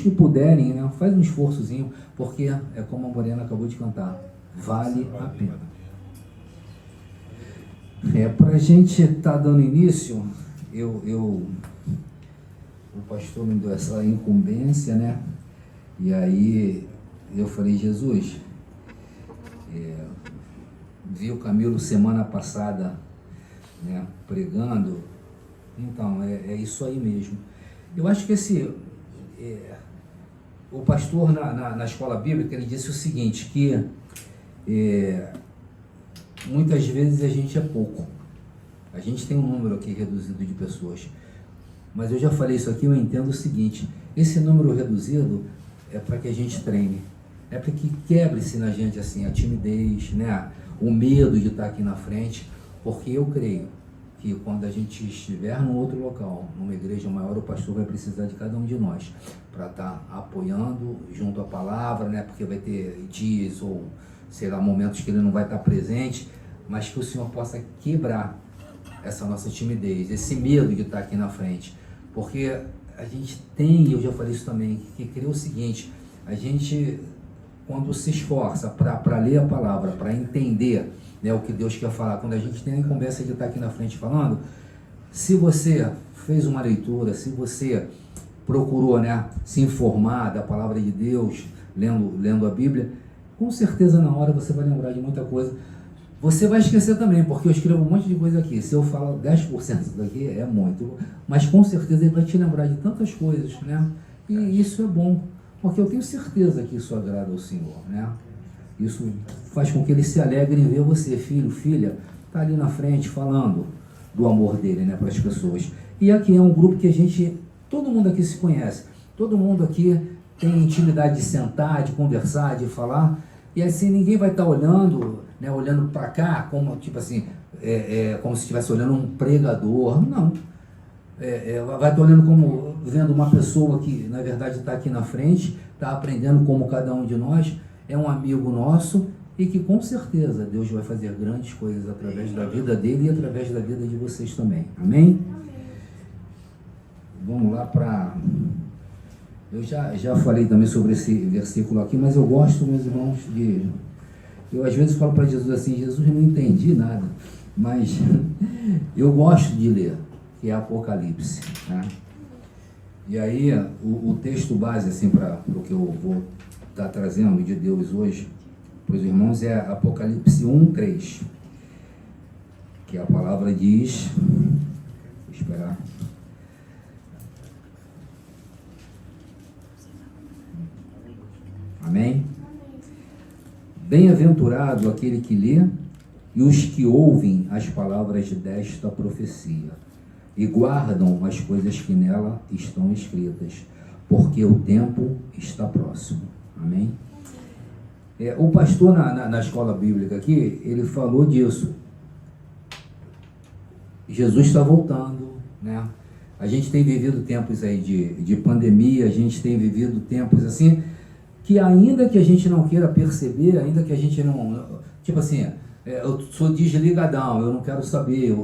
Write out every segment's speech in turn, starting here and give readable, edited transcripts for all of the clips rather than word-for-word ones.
que puderem, né, faz um esforçozinho, porque é como a Morena acabou de cantar, vale a pena. Para a gente estar dando início, o pastor me deu essa incumbência, né? E aí eu falei, Jesus, vi o Camilo semana passada, né, pregando, então é isso aí mesmo. Eu acho que o pastor na escola bíblica, ele disse o seguinte, que muitas vezes a gente é pouco. A gente tem um número aqui reduzido de pessoas. Mas eu já falei isso aqui, eu entendo o seguinte, esse número reduzido é para que a gente treine. É para que quebre-se na gente assim, a timidez, né? O medo de estar aqui na frente, porque eu creio que quando a gente estiver num outro local, numa igreja maior, o pastor vai precisar de cada um de nós para estar apoiando junto à palavra, né? Porque vai ter dias ou, sei lá, momentos que ele não vai estar presente, mas que o Senhor possa quebrar essa nossa timidez, esse medo de estar aqui na frente, porque a gente tem, eu já falei isso também, que crer o seguinte, a gente, quando se esforça para ler a palavra, para entender, né, o que Deus quer falar, quando a gente tem a incumbência de estar aqui na frente falando, se você fez uma leitura, se você procurou, né, se informar da palavra de Deus, lendo a Bíblia, com certeza na hora você vai lembrar de muita coisa. Você vai esquecer também, porque eu escrevo um monte de coisa aqui. Se eu falo 10% daqui, é muito. Mas com certeza ele vai te lembrar de tantas coisas, né? E isso é bom, porque eu tenho certeza que isso agrada ao Senhor, né? Isso faz com que ele se alegre em ver você, filho, filha, tá ali na frente falando do amor dele, né, para as pessoas. E aqui é um grupo que todo mundo aqui se conhece. Todo mundo aqui tem intimidade de sentar, de conversar, de falar. E assim, ninguém vai estar olhando, né, olhando para cá, como, tipo assim, como se estivesse olhando um pregador. Não. Vai estar olhando como, vendo uma pessoa que, na verdade, está aqui na frente, está aprendendo como cada um de nós, é um amigo nosso e que, com certeza, Deus vai fazer grandes coisas através da vida dele e através da vida de vocês também. Amém? Vamos lá para... Eu já falei também sobre esse versículo aqui, mas eu gosto, meus irmãos, eu às vezes falo para Jesus assim, Jesus, não entendi nada, mas eu gosto de ler, que é Apocalipse, né? E aí, o texto base, assim, para o que eu vou estar trazendo de Deus hoje para os irmãos é Apocalipse 1:3, que a palavra diz, vou esperar, amém? Bem-aventurado aquele que lê e os que ouvem as palavras desta profecia e guardam as coisas que nela estão escritas, porque o tempo está próximo. Amém? O pastor na escola bíblica aqui, ele falou disso. Jesus está voltando, né? A gente tem vivido tempos aí de pandemia, a gente tem vivido tempos assim, que ainda que a gente não queira perceber, ainda que a gente não... Tipo assim, eu sou desligadão, eu não quero saber,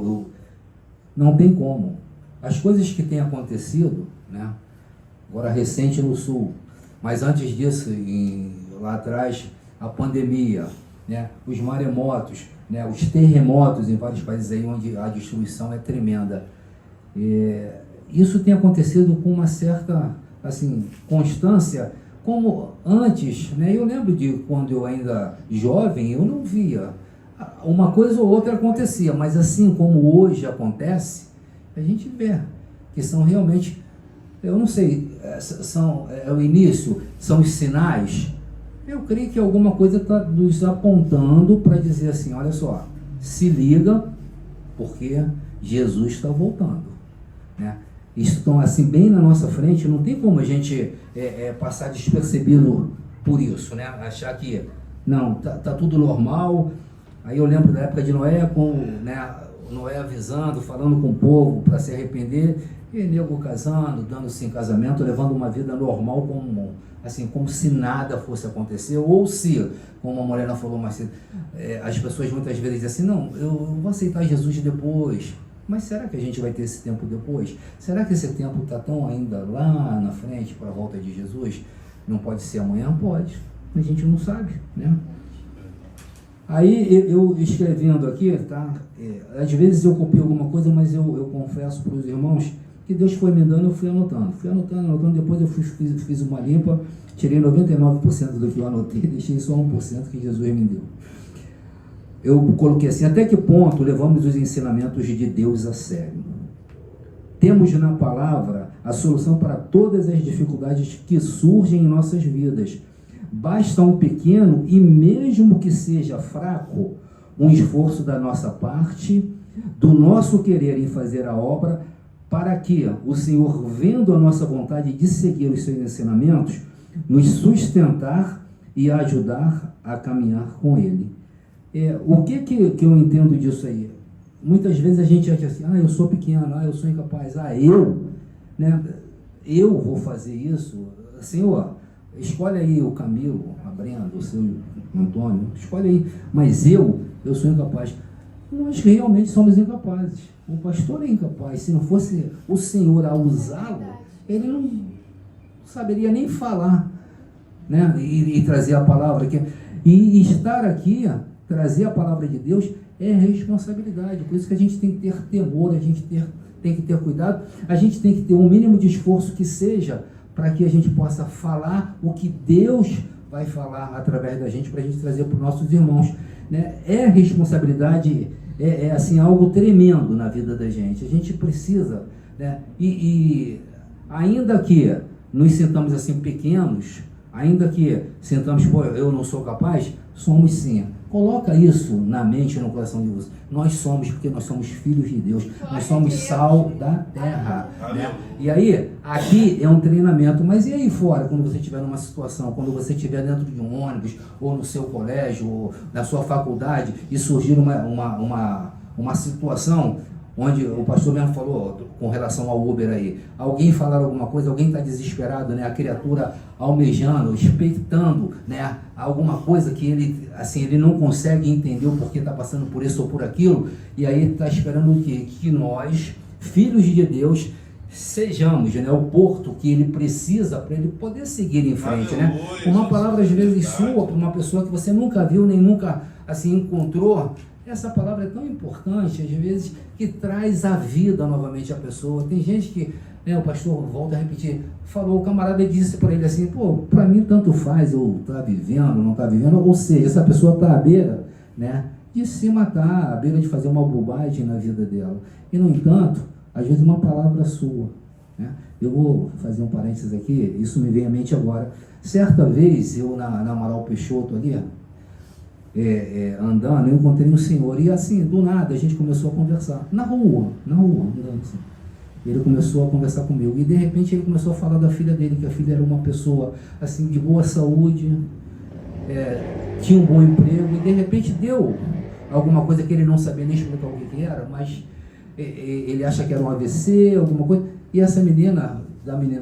não tem como. As coisas que têm acontecido, né? Agora recente no Sul, mas antes disso, lá atrás, a pandemia, né? Os maremotos, né? Os terremotos em vários países aí onde a destruição é tremenda. Isso tem acontecido com uma certa, assim, constância, como antes, né? Eu lembro de quando eu ainda jovem, eu não via. Uma coisa ou outra acontecia, mas assim como hoje acontece, a gente vê que são realmente, eu não sei, é o início, são os sinais. Eu creio que alguma coisa está nos apontando para dizer assim, olha só, se liga, porque Jesus está voltando, né? Estão assim bem na nossa frente, não tem como a gente passar despercebido por isso, né? Achar que não, tá tudo normal. Aí eu lembro da época de Noé, né, Noé avisando, falando com o povo para se arrepender, e nego casando, dando-se em casamento, levando uma vida normal, como se nada fosse acontecer, ou se, como a Morena falou mais cedo, as pessoas muitas vezes dizem assim, não, eu vou aceitar Jesus depois, Mas será que a gente vai ter esse tempo depois? Será que esse tempo está tão ainda lá na frente para a volta de Jesus? Não pode ser amanhã? Pode. A gente não sabe, né? Aí eu escrevendo aqui, tá? Às vezes eu copio alguma coisa, mas eu confesso para os irmãos que Deus foi me dando, eu fui anotando. Depois eu fiz uma limpa, tirei 99% do que eu anotei, deixei só 1% que Jesus me deu. Eu coloquei assim: até que ponto levamos os ensinamentos de Deus a sério? Temos na palavra a solução para todas as dificuldades que surgem em nossas vidas. Basta um pequeno, e mesmo que seja fraco, um esforço da nossa parte, do nosso querer em fazer a obra, para que o Senhor, vendo a nossa vontade de seguir os seus ensinamentos, nos sustentar e ajudar a caminhar com Ele. O que eu entendo disso aí? Muitas vezes a gente acha assim: eu sou pequeno, eu sou incapaz, eu vou fazer isso. Senhor, escolhe aí o Camilo, a Brenda, o seu Antônio, escolhe aí, mas eu sou incapaz. Nós realmente somos incapazes. O pastor é incapaz. Se não fosse o Senhor a usá-lo, ele não saberia nem falar, né? E trazer a palavra aqui. E estar aqui, trazer a palavra de Deus, é responsabilidade. Por isso que a gente tem que ter temor, a gente tem que ter cuidado, a gente tem que ter um mínimo de esforço que seja para que a gente possa falar o que Deus vai falar através da gente, para a gente trazer para os nossos irmãos, né? É responsabilidade, assim, algo tremendo na vida da gente. A gente precisa, né? E ainda que nos sintamos assim pequenos, ainda que sintamos, eu não sou capaz, somos sim. Coloca isso na mente e no coração de você. Nós somos, porque nós somos filhos de Deus. Nós somos sal da terra, né? E aí, aqui é um treinamento. Mas e aí fora, quando você estiver numa situação, quando você estiver dentro de um ônibus, ou no seu colégio, ou na sua faculdade, e surgir uma situação onde o pastor mesmo falou com relação ao Uber aí, alguém falar alguma coisa, alguém está desesperado, né? A criatura almejando, expectando, né? Alguma coisa que ele, assim, ele não consegue entender o porquê está passando por isso ou por aquilo, e aí está esperando o quê? Que nós, filhos de Deus, sejamos, né, o porto que ele precisa para ele poder seguir em frente, né? Uma palavra às vezes sua para uma pessoa que você nunca viu nem nunca assim encontrou. Essa palavra é tão importante, às vezes, que traz a vida novamente à pessoa. Tem gente que, né, o pastor volta a repetir, falou, o camarada disse para ele assim: para mim tanto faz eu estar vivendo, não estar vivendo. Ou seja, essa pessoa está à beira, né, de se matar, à beira de fazer uma bobagem na vida dela. E, no entanto, às vezes uma palavra sua, né? Eu vou fazer um parênteses aqui, isso me vem à mente agora. Certa vez, eu na Amaral Peixoto ali, andando, eu encontrei um senhor, e assim, do nada, a gente começou a conversar, na rua, andando assim. Ele começou a conversar comigo, e de repente ele começou a falar da filha dele, que a filha era uma pessoa, assim, de boa saúde, tinha um bom emprego, e de repente deu alguma coisa que ele não sabia nem explicar o que era, mas ele acha que era um AVC, alguma coisa, e essa menina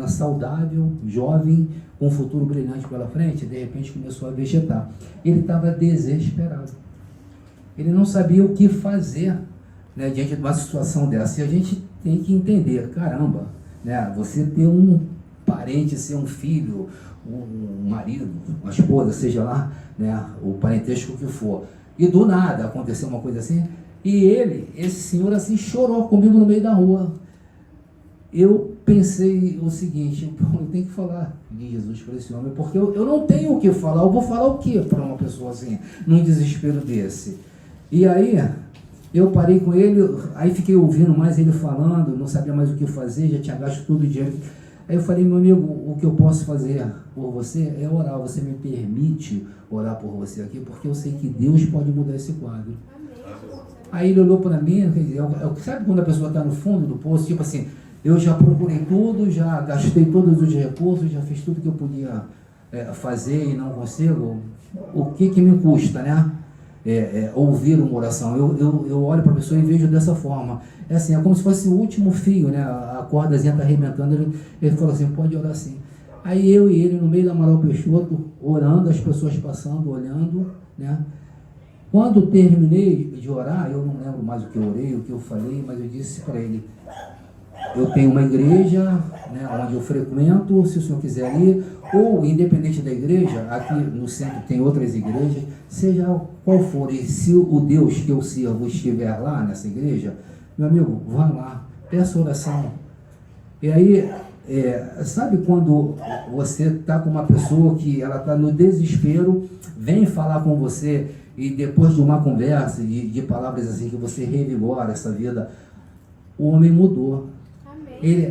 saudável, jovem, com um futuro brilhante pela frente, de repente começou a vegetar. Ele estava desesperado. Ele não sabia o que fazer, né, diante de uma situação dessa. E a gente tem que entender, caramba, né, você ter um parente, ser um filho, um marido, uma esposa, seja lá, né, o parentesco que for, e do nada aconteceu uma coisa assim, e esse senhor assim, chorou comigo no meio da rua. Eu pensei o seguinte: eu tenho que falar de Jesus para esse homem, porque eu não tenho o que falar. Eu vou falar o que para uma pessoa assim, num desespero desse? E aí, eu parei com ele, aí fiquei ouvindo mais ele falando, não sabia mais o que fazer, já tinha gasto todo o dinheiro. Aí eu falei: meu amigo, o que eu posso fazer por você é orar. Você me permite orar por você aqui, porque eu sei que Deus pode mudar esse quadro. Aí ele olhou para mim, sabe quando a pessoa está no fundo do poço, tipo assim, eu já procurei tudo, já gastei todos os recursos, já fiz tudo que eu podia fazer e não consigo. O que me custa, né? Ouvir uma oração. Eu olho para a pessoa e vejo dessa forma. É assim, é como se fosse o último fio, né? A cordazinha está arrebentando. Ele falou assim: pode orar assim. Aí eu e ele, no meio da Amaral Peixoto, orando, as pessoas passando, olhando, né? Quando terminei de orar, eu não lembro mais o que eu orei, o que eu falei, mas eu disse para ele: eu tenho uma igreja, né, onde eu frequento, se o senhor quiser ir, ou independente da igreja, aqui no centro tem outras igrejas, seja qual for, e se o Deus que eu sirvo estiver lá nessa igreja, meu amigo, vá lá, peça oração. E aí, sabe quando você está com uma pessoa que ela está no desespero, vem falar com você, e depois de uma conversa, de palavras assim que você revigora essa vida, o homem mudou.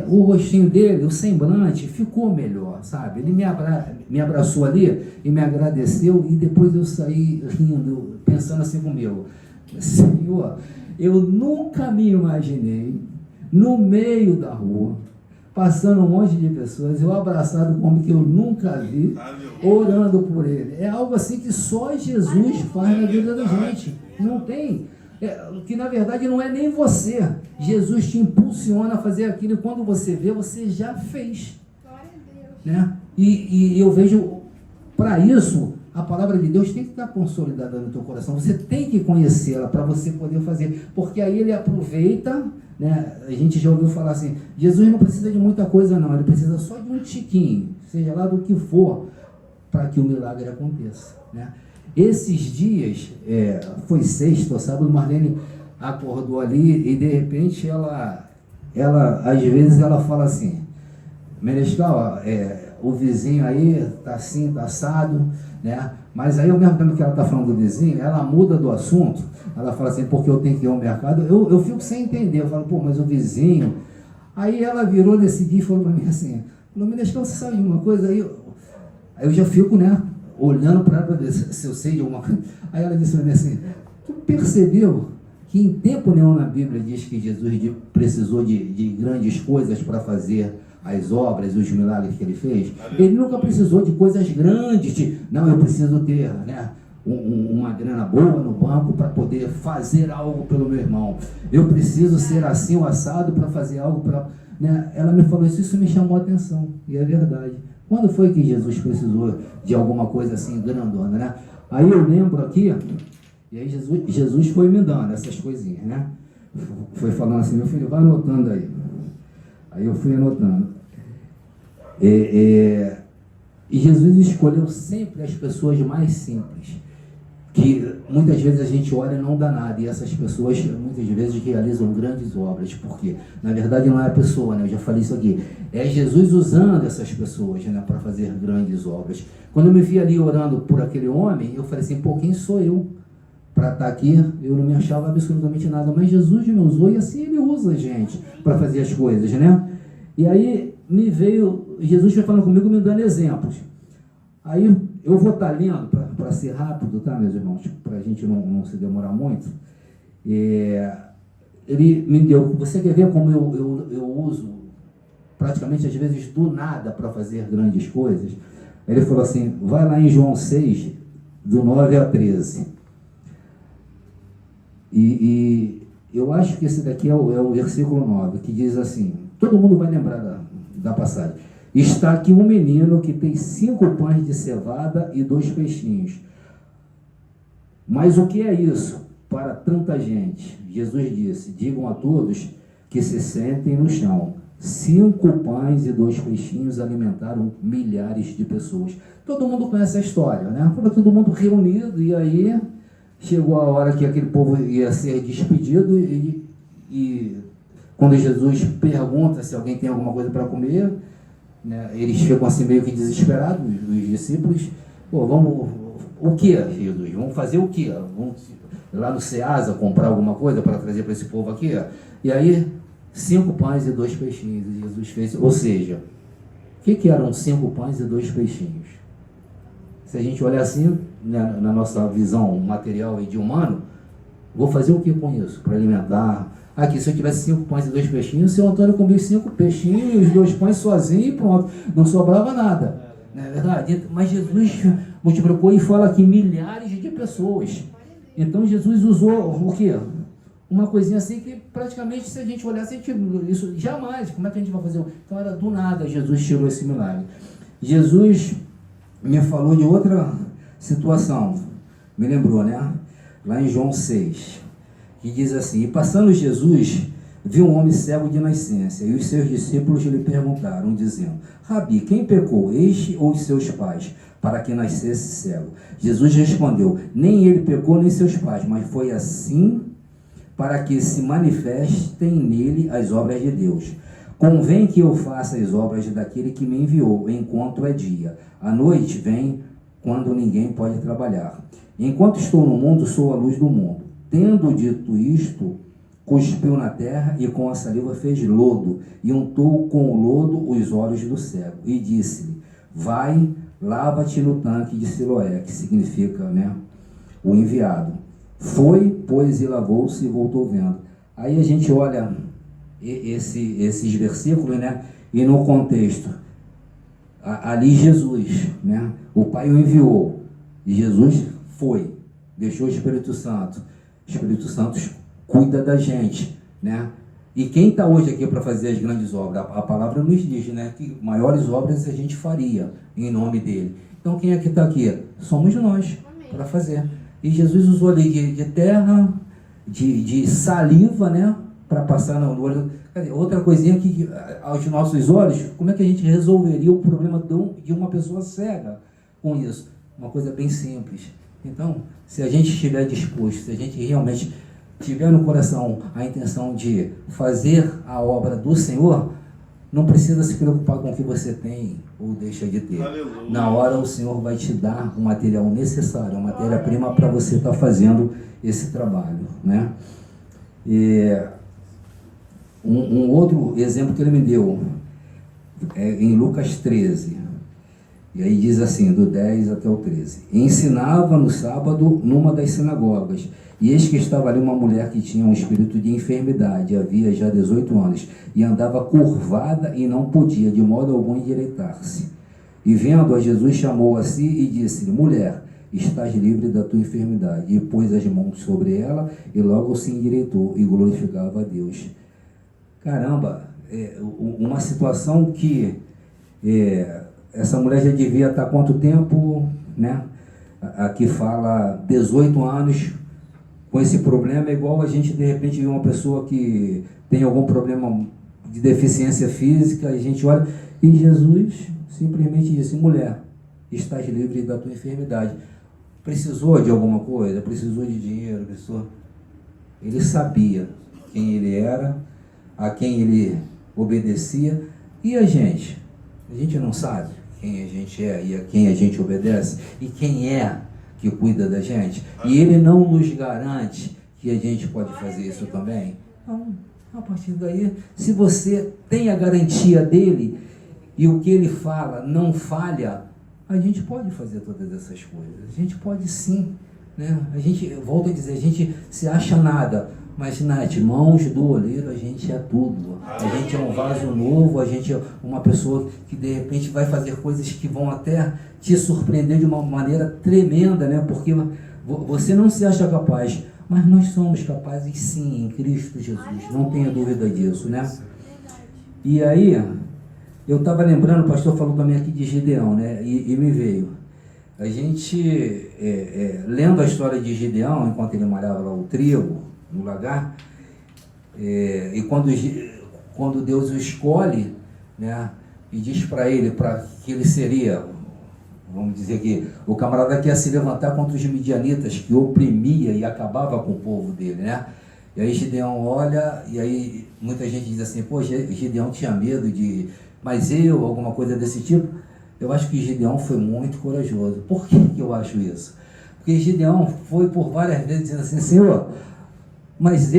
O rostinho dele, o semblante ficou melhor, sabe? Ele me abraçou ali e me agradeceu, e depois eu saí rindo, pensando assim comigo: Senhor, eu nunca me imaginei no meio da rua, passando um monte de pessoas, eu abraçado como que eu nunca vi, orando por ele. É algo assim que só Jesus faz na vida da gente. Não tem... que na verdade não é nem você. Jesus te impulsiona a fazer aquilo, e quando você vê, você já fez. Né? E eu vejo, para isso, a palavra de Deus tem que estar consolidada no teu coração. Você tem que conhecê-la para você poder fazer, porque aí ele aproveita, né? A gente já ouviu falar assim: Jesus não precisa de muita coisa não, ele precisa só de um tiquinho, seja lá do que for, para que o milagre aconteça, né? Esses dias, foi sexta ou sábado, Marlene acordou ali e de repente ela às vezes ela fala assim: Menescal, o vizinho aí tá assim, tá assado, né? Mas aí ao mesmo tempo que ela tá falando do vizinho, ela muda do assunto, ela fala assim: porque eu tenho que ir ao mercado. Eu fico sem entender, eu falo: pô, mas o vizinho... Aí ela virou nesse dia e falou para mim assim: Menescal, você sabe de uma coisa? Aí eu já fico, né, olhando para ela para ver se eu sei de alguma coisa. Aí ela disse para mim assim: tu percebeu que em tempo nenhum na Bíblia diz que Jesus precisou de grandes coisas para fazer as obras, os milagres que ele fez? Ele nunca precisou de coisas grandes, não, eu preciso ter, né, uma grana boa no banco para poder fazer algo pelo meu irmão. Eu preciso ser assim, o assado, para fazer algo para... Né? Ela me falou isso me chamou a atenção, e é verdade. Quando foi que Jesus precisou de alguma coisa assim grandona, né? Aí eu lembro aqui, e aí Jesus foi me dando essas coisinhas, né? Foi falando assim: meu filho, vai anotando aí. Aí eu fui anotando. E Jesus escolheu sempre as pessoas mais simples, que muitas vezes a gente olha e não dá nada, e essas pessoas muitas vezes realizam grandes obras, porque na verdade não é a pessoa, né? Eu já falei isso aqui, é Jesus usando essas pessoas, né, para fazer grandes obras. Quando eu me vi ali orando por aquele homem, eu falei assim: pô, quem sou eu para estar aqui? Eu não me achava absolutamente nada, mas Jesus me usou, e assim ele usa a gente para fazer as coisas, né? E aí me veio, Jesus foi falando comigo, me dando exemplos. Aí eu vou estar lendo, para ser rápido, tá, meus irmãos, para a gente não se demorar muito. Ele me deu, você quer ver como eu uso praticamente às vezes do nada para fazer grandes coisas? Ele falou assim: vai lá em João 6, do 9 a 13. E eu acho que esse daqui é o versículo 9, que diz assim, todo mundo vai lembrar da passagem: está aqui um menino que tem 5 pães de cevada e 2 peixinhos. Mas o que é isso para tanta gente? Jesus disse: digam a todos que se sentem no chão. 5 pães e 2 peixinhos alimentaram milhares de pessoas. Todo mundo conhece a história, né? Todo mundo reunido, e aí chegou a hora que aquele povo ia ser despedido, e quando Jesus pergunta se alguém tem alguma coisa para comer, né, eles ficam assim meio que desesperados, os discípulos: pô, o que, Jesus? Vamos fazer o que? Vamos lá no Ceasa comprar alguma coisa para trazer para esse povo aqui? E aí, 5 pães e 2 peixinhos, e Jesus fez. Ou seja, o que eram 5 pães e 2 peixinhos? Se a gente olhar assim, né, na nossa visão material e de humano, vou fazer o que com isso? Para alimentar. Aqui, se eu tivesse 5 pães e 2 peixinhos, o seu Antônio comia os 5 peixinhos e os 2 pães sozinho e pronto, não sobrava nada. Não é verdade? Mas Jesus multiplicou e fala aqui milhares de pessoas. Então Jesus usou o quê? Uma coisinha assim que praticamente, se a gente olhasse, isso jamais, como é que a gente vai fazer? Então era do nada, Jesus tirou esse milagre. Jesus me falou de outra situação, me lembrou, né? lá em João 6, que diz assim: E passando Jesus, viu um homem cego de nascença, e os seus discípulos lhe perguntaram, dizendo: Rabi, quem pecou, este ou os seus pais, para que nascesse cego? Jesus respondeu: Nem ele pecou, nem seus pais, mas foi assim para que se manifestem nele as obras de Deus. Convém que eu faça as obras daquele que me enviou, enquanto é dia. A noite vem quando ninguém pode trabalhar. Enquanto estou no mundo, sou a luz do mundo. Tendo dito isto, cuspiu na terra e com a saliva fez lodo, e untou com o lodo os olhos do cego, e disse-lhe: Vai, lava-te no tanque de Siloé, que significa, o enviado. Foi, pois, e lavou-se e voltou vendo. Aí a gente olha esses versículos, e no contexto, ali Jesus, o Pai o enviou, e Jesus foi, deixou o Espírito Santo. O Espírito Santo cuida da gente, E quem está hoje aqui para fazer as grandes obras? A palavra nos diz, que maiores obras a gente faria em nome dele. Então quem é que está aqui? Somos nós, para fazer. E Jesus usou ali de terra, de saliva, para passar no olho. Outra coisinha que, aos nossos olhos, como é que a gente resolveria o problema de uma pessoa cega com isso? Uma coisa bem simples. Então, se a gente estiver disposto, se a gente realmente tiver no coração a intenção de fazer a obra do Senhor, não precisa se preocupar com o que você tem ou deixa de ter. Aleluia. Na hora o Senhor vai te dar o material necessário, a matéria-prima para você estar fazendo esse trabalho, E um outro exemplo que ele me deu é em Lucas 13. E aí diz assim, do 10 até o 13. Ensinava no sábado numa das sinagogas. E eis que estava ali uma mulher que tinha um espírito de enfermidade, havia já 18 anos, e andava curvada e não podia de modo algum endireitar-se. E vendo-a, Jesus chamou a si e disse-lhe: Mulher, estás livre da tua enfermidade. E pôs as mãos sobre ela, e logo se endireitou e glorificava a Deus. Caramba, uma situação que essa mulher já devia estar há quanto tempo, Aqui fala 18 anos com esse problema. É igual a gente de repente ver uma pessoa que tem algum problema de deficiência física, e a gente olha, e Jesus simplesmente disse: Mulher, estás livre da tua enfermidade. Precisou de alguma coisa? Precisou de dinheiro? Ele sabia quem ele era, a quem ele obedecia. E a gente? A gente não sabe quem a gente é e a quem a gente obedece? E quem é que cuida da gente? E ele não nos garante que a gente pode fazer isso também? Então, a partir daí, se você tem a garantia dele e o que ele fala não falha, a gente pode fazer todas essas coisas. A gente pode sim, A gente, volto a dizer, a gente se acha nada, mas nas mãos do oleiro a gente é tudo. A gente é um vaso novo, a gente é uma pessoa que de repente vai fazer coisas que vão até te surpreender de uma maneira tremenda, Porque você não se acha capaz, mas nós somos capazes sim, em Cristo Jesus, não tenha dúvida disso, E aí, eu estava lembrando, o pastor falou também aqui de Gideão, E me veio. A gente, lendo a história de Gideão, enquanto ele malhava lá o trigo, no lagar, e quando Deus o escolhe, e diz para ele que ele seria, vamos dizer que o camarada que ia se levantar contra os midianitas, que oprimia e acabava com o povo dele, E aí Gideão olha, e aí muita gente diz assim: pô, Gideão tinha medo mas alguma coisa desse tipo. Eu acho que Gideão foi muito corajoso. Por que eu acho isso? Porque Gideão foi por várias vezes dizendo assim: Senhor, mas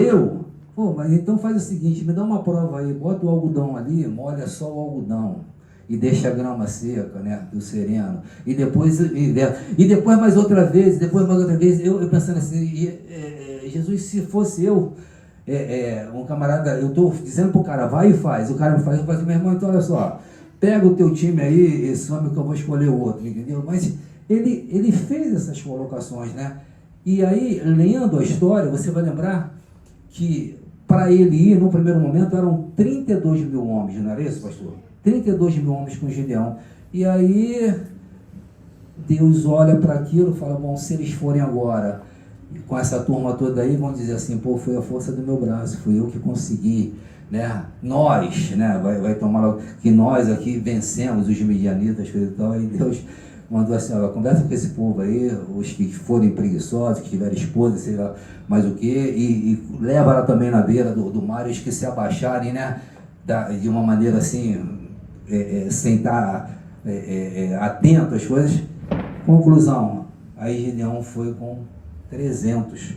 mas então faz o seguinte, me dá uma prova aí, bota o algodão ali, molha só o algodão e deixa a grama seca, do sereno, e depois mais outra vez, eu pensando assim, Jesus, se fosse eu, um camarada, eu estou dizendo pro cara, vai e faz, o cara me faz, eu falo assim: meu irmão, então olha só, pega o teu time aí e some que eu vou escolher o outro, entendeu? Mas ele fez essas colocações, E aí, lendo a história, você vai lembrar que para ele ir, no primeiro momento, eram 32 mil homens, não era isso, pastor? 32 mil homens com Gideão. E aí, Deus olha para aquilo e fala: bom, se eles forem agora, com essa turma toda aí, vão dizer assim, pô, foi a força do meu braço, fui eu que consegui, né? Nós, né? Vai tomar logo, que nós aqui vencemos os midianitas, coisa e tal, aí Deus mandou assim, ó, conversa com esse povo aí, os que forem preguiçosos, que tiverem esposa, sei lá mais o que, e leva ela também na beira do mar, os que se abaixarem, né? De uma maneira assim, sem estar atento às coisas. Conclusão, aí Gideão foi com 300.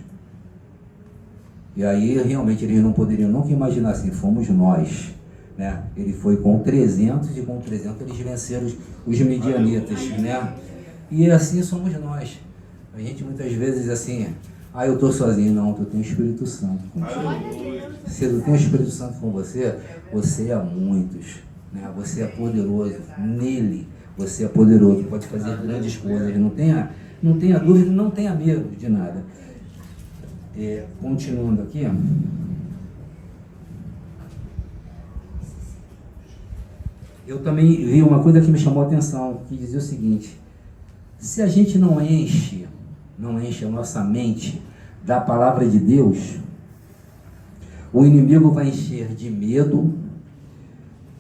E aí realmente eles não poderiam nunca imaginar assim, fomos nós, né? Ele foi com 300 e com 300 eles venceram os midianitas, né? E assim somos nós. A gente muitas vezes assim, eu estou sozinho. Não, tu tem o Espírito Santo com você. Se tu tem o Espírito Santo com você, você é muitos, né? Você é poderoso nele. Você é poderoso, pode fazer grandes coisas. Não tenha dúvida, não tenha medo de nada. Continuando aqui, eu também vi uma coisa que me chamou a atenção, que dizia o seguinte: se a gente não enche a nossa mente da palavra de Deus, o inimigo vai encher de medo,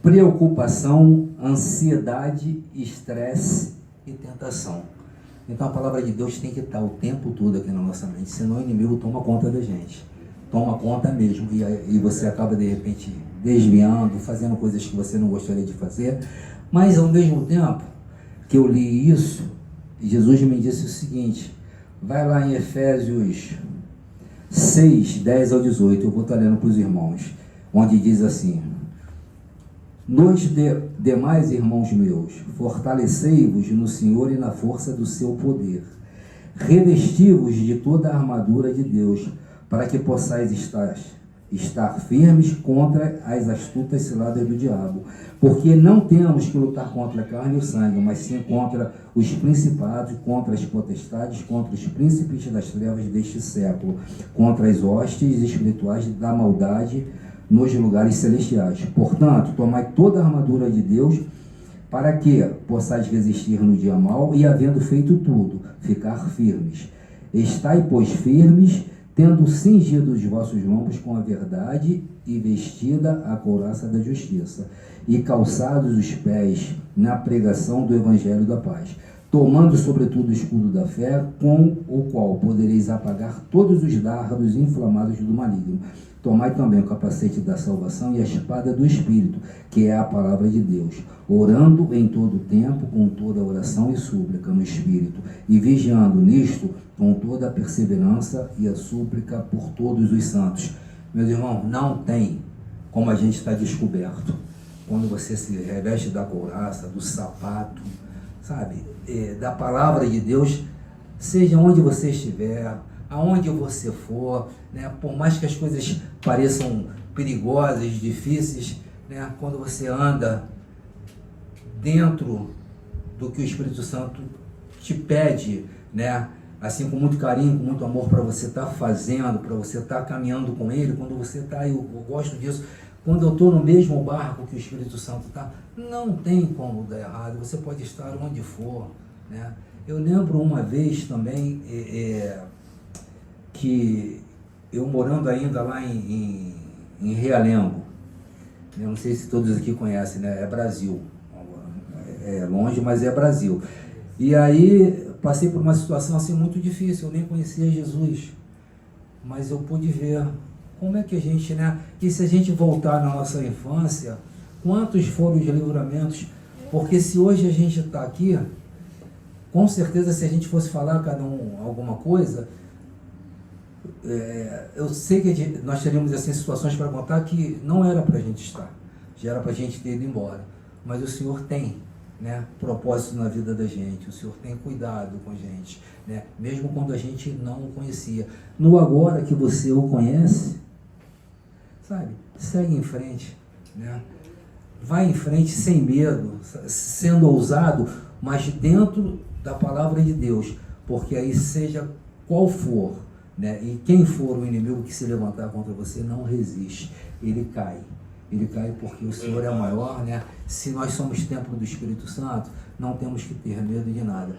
preocupação, ansiedade, estresse e tentação. Então a palavra de Deus tem que estar o tempo todo aqui na nossa mente, senão o inimigo toma conta da gente. Toma conta mesmo, e você acaba de repente desviando, fazendo coisas que você não gostaria de fazer. Mas ao mesmo tempo que eu li isso, Jesus me disse o seguinte, vai lá em Efésios 6, 10 ao 18, eu vou estar lendo para os irmãos, onde diz assim: nos demais, irmãos meus, fortalecei-vos no Senhor e na força do seu poder. Revesti-vos de toda a armadura de Deus, para que possais estar firmes contra as astutas ciladas do diabo. Porque não temos que lutar contra a carne e o sangue, mas sim contra os principados, contra as potestades, contra os príncipes das trevas deste século, contra as hostes espirituais da maldade nos lugares celestiais. Portanto, tomai toda a armadura de Deus, para que possais resistir no dia mau, e havendo feito tudo, ficar firmes. Estai, pois, firmes, tendo cingido os vossos lombos com a verdade, e vestida a couraça da justiça, e calçados os pés na pregação do evangelho da paz, tomando sobretudo o escudo da fé, com o qual podereis apagar todos os dardos inflamados do maligno. Tomai também o capacete da salvação e a espada do Espírito, que é a palavra de Deus, orando em todo o tempo, com toda oração e súplica no Espírito, e vigiando nisto com toda a perseverança e a súplica por todos os santos. Meus irmãos, não tem como a gente estar descoberto quando você se reveste da couraça, do sapato, sabe, da palavra de Deus, seja onde você estiver, aonde você for, né? Por mais que as coisas pareçam perigosas, difíceis, né? Quando você anda dentro do que o Espírito Santo te pede, né? Assim, com muito carinho, com muito amor, para você estar fazendo, para você estar caminhando com Ele, quando você está, eu gosto disso, quando eu estou no mesmo barco que o Espírito Santo está, não tem como dar errado, você pode estar onde for, né? Eu lembro uma vez também, que eu morando ainda lá em Realengo, eu não sei se todos aqui conhecem, né? É Brasil, é longe, mas é Brasil. E aí passei por uma situação assim muito difícil, eu nem conhecia Jesus, mas eu pude ver como é que a gente, né? E se a gente voltar na nossa infância, quantos foram os livramentos? Porque se hoje a gente está aqui, com certeza se a gente fosse falar cada um alguma coisa, eu sei que nós teríamos assim, situações para contar que não era para a gente estar, já era para a gente ter ido embora, mas o Senhor tem, né, propósito na vida da gente, o Senhor tem cuidado com a gente, né, mesmo quando a gente não o conhecia. No agora que você o conhece, sabe, segue em frente, né, vai em frente sem medo, sendo ousado, mas dentro da palavra de Deus, porque aí seja qual for, né? E quem for o inimigo que se levantar contra você, não resiste, ele cai porque o Senhor é maior, né? Se nós somos templo do Espírito Santo, não temos que ter medo de nada.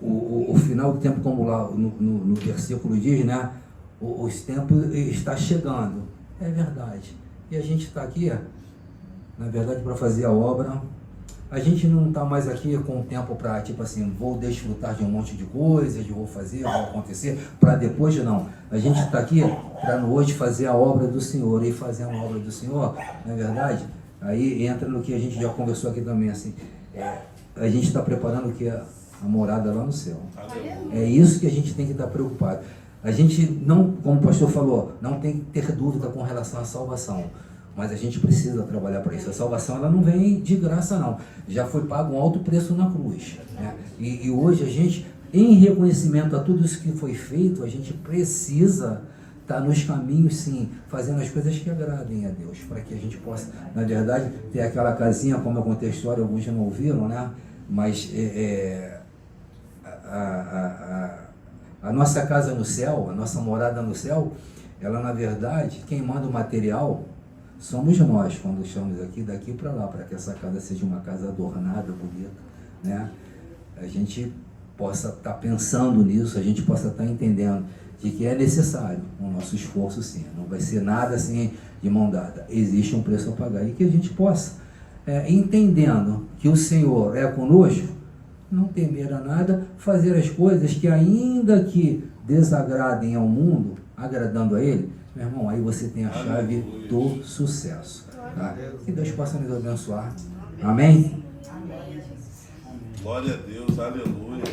o final do tempo, como lá no versículo diz, né? Os tempos está chegando. É verdade. E a gente está aqui, na verdade, para fazer a obra. A gente não está mais aqui com o tempo para, tipo assim, vou desfrutar de um monte de coisas, vou fazer, vou acontecer, para depois não. A gente está aqui para hoje fazer a obra do Senhor. E fazer uma obra do Senhor, na verdade, aí entra no que a gente já conversou aqui também, assim, a gente está preparando o que é a morada lá no céu. É isso que a gente tem que estar preocupado. A gente não, como o pastor falou, não tem que ter dúvida com relação à salvação. Mas a gente precisa trabalhar para isso. A salvação, ela não vem de graça, não. Já foi pago um alto preço na cruz, né? E hoje a gente, em reconhecimento a tudo isso que foi feito, a gente precisa estar nos caminhos, sim, fazendo as coisas que agradem a Deus, para que a gente possa, na verdade, ter aquela casinha, como eu contei a história, alguns já não ouviram, né? Mas a nossa casa no céu, a nossa morada no céu, ela, na verdade, quem manda o material somos nós, quando estamos aqui, daqui para lá, para que essa casa seja uma casa adornada, bonita, né? A gente possa estar pensando nisso, a gente possa estar entendendo de que é necessário o nosso esforço, sim. Não vai ser nada assim de mão dada. Existe um preço a pagar. E que a gente possa, entendendo que o Senhor é conosco, não temer a nada, fazer as coisas que, ainda que desagradem ao mundo, agradando a Ele, meu irmão, aí você tem a chave do sucesso. Tá? Que Deus possa nos abençoar. Amém? Glória a Deus, aleluia.